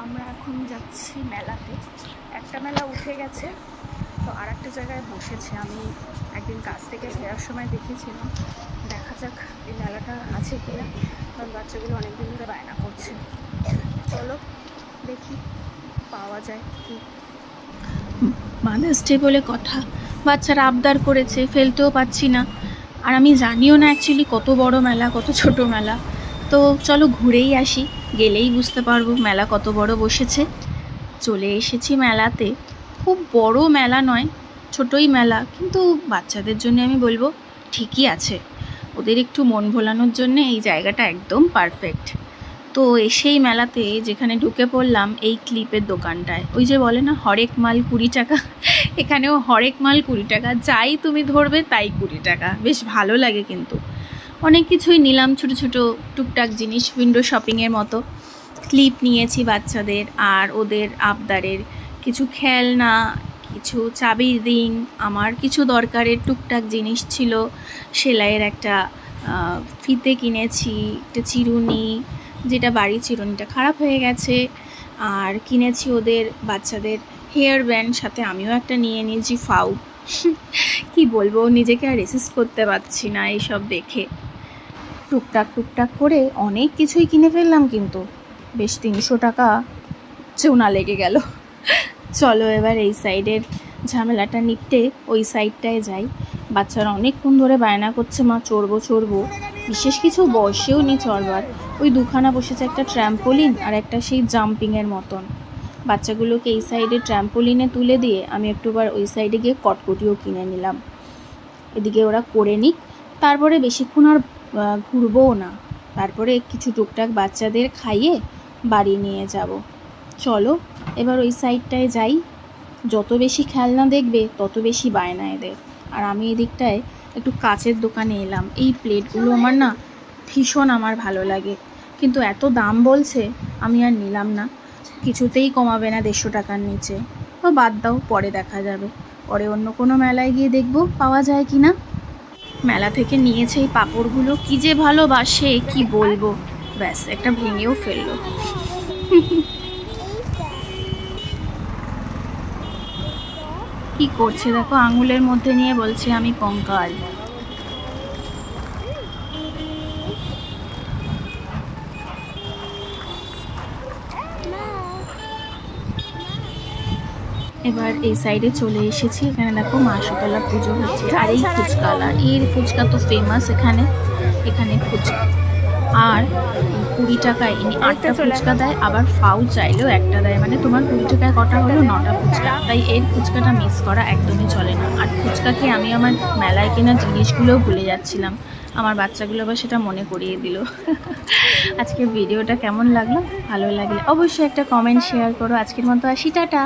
আমরা এখন যাচ্ছি মেলাতে। একটা মেলা উঠে গেছে, তো আর একটা জায়গায় বসেছে। আমি একদিন কাছ থেকে ফেরার সময় দেখেছিলাম। দেখা যাক এই মেলাটা আছে কিনা, কারণ বাচ্চাগুলো অনেকদিন ধরে বায়না করছে। চলো দেখি পাওয়া যায় কি। মাদার্স ডে বলে কথা, বাচ্চারা আবদার করেছে, ফেলতেও পাচ্ছি না। আর আমি জানিও না অ্যাকচুয়ালি কত বড় মেলা কত ছোট মেলা। তো চলো ঘুরেই আসি, গেলেই বুঝতে পারবো মেলা কত বড় বসেছে। চলে এসেছি মেলাতে। খুব বড় মেলা নয়, ছোটই মেলা, কিন্তু বাচ্চাদের জন্য আমি বলবো ঠিকই আছে। ওদের একটু মন ভোলানোর জন্য এই জায়গাটা একদম পারফেক্ট। তো এসেই মেলাতে যেখানে ঢুকে পড়লাম এই ক্লিপের দোকানটায়, ওই যে বলে না হরেক মাল 20 টাকা, এখানেও হরেক মাল 20 টাকা, যাই তুমি ধরবে তাই 20 টাকা। বেশ ভালো লাগে, কিন্তু অনেক কিছুই নিলাম, ছোট ছোট টুকটাক জিনিস, উইন্ডো শপিংয়ের মতো। ক্লিপ নিয়েছি বাচ্চাদের, আর ওদের আবদারের কিছু খেলনা, কিছু চাবির রিং, আমার কিছু দরকারের টুকটাক জিনিস ছিল। সেলাইয়ের একটা ফিতে কিনেছি, একটা চিরুনি, যেটা বাড়ির চিরুনিটা খারাপ হয়ে গেছে। আর কিনেছি ওদের বাচ্চাদের হেয়ার ব্যান্ড, সাথে আমিও একটা নিয়ে নিয়েছি ফাউ। কি বলবো, নিজেকে আর রেসিস্ট করতে পারছি না এইসব দেখে। টুকটাক টুকটাক করে অনেক কিছুই কিনে ফেললাম, কিন্তু বেশ 300 টাকা চুনা লেগে গেল। চলো এবার এই সাইডের ঝামেলাটা নিপটে ওই সাইডটায় যাই। বাচ্চারা অনেকক্ষণ ধরে বায়না করছে, মা চড়বো চড়বো। বিশেষ কিছু বসেও নি চড়বার, ওই দুখানা বসেছে, একটা ট্র্যাম্পোলিন আর একটা সেই জাম্পিংয়ের মতন। বাচ্চাগুলোকে এই সাইডে ট্র্যাম্পোলিনে তুলে দিয়ে আমি একটুবার ওই সাইডে গিয়ে কটকটিও কিনে নিলাম। এদিকে ওরা করে নিক, তারপরে বেশিক্ষণ আর ঘুরবোও না। তারপরে কিছু টুকটাক বাচ্চাদের খাইয়ে বাড়ি নিয়ে যাব। চলো এবার ওই সাইডটায় যাই। যত বেশি খেলনা দেখবে তত বেশি বায়না এদের। আর আমি এদিকটায় একটু কাচের দোকানে এলাম। এই প্লেটগুলো ভীষণ আমার ভালো লাগে, কিন্তু এত দাম বলছে আমি আর নিলাম না। কিছুতেই কমাবে না 150 টাকার নিচে। তো বাদ দাও, পরে দেখা যাবে, পরে অন্য কোনো মেলায় গিয়ে দেখবো পাওয়া যায় কি না। মেলা থেকে নিয়েছে এই পাঁপড়গুলো, কি যে ভালোবাসে কি বলবো। ব্যাস একটা ভেঙেও ফেললো। কি করছে দেখো, আঙুলের মধ্যে নিয়ে বলছে আমি কঙ্কাল। এবার এই সাইডে চলে এসেছি। এখানে দেখো মা শীতলা পুজো হচ্ছে। আর এই ফুচকালা, এর ফুচকা তো ফেমাস এখানে। এখানে ফুচকা আর 20 টাকায় ইনি 8টা ফুচকা দেয়, আবার ফাউ চাইলেও একটা দেয়। মানে তোমার 20 টাকায় কটা হলো, 9টা ফুচকা। তাই এর ফুচকাটা মিস করা একদমই চলে না। আর ফুচকা খেয়ে আমি আমার মেলায় কেনা জিনিসগুলোও ভুলে যাচ্ছিলাম। আমার বাচ্চাগুলো আবার সেটা মনে করিয়ে দিল। আজকের ভিডিওটা কেমন লাগলো? ভালো লাগলে অবশ্যই একটা কমেন্ট শেয়ার করো। আজকের মতো আসি, টাটা।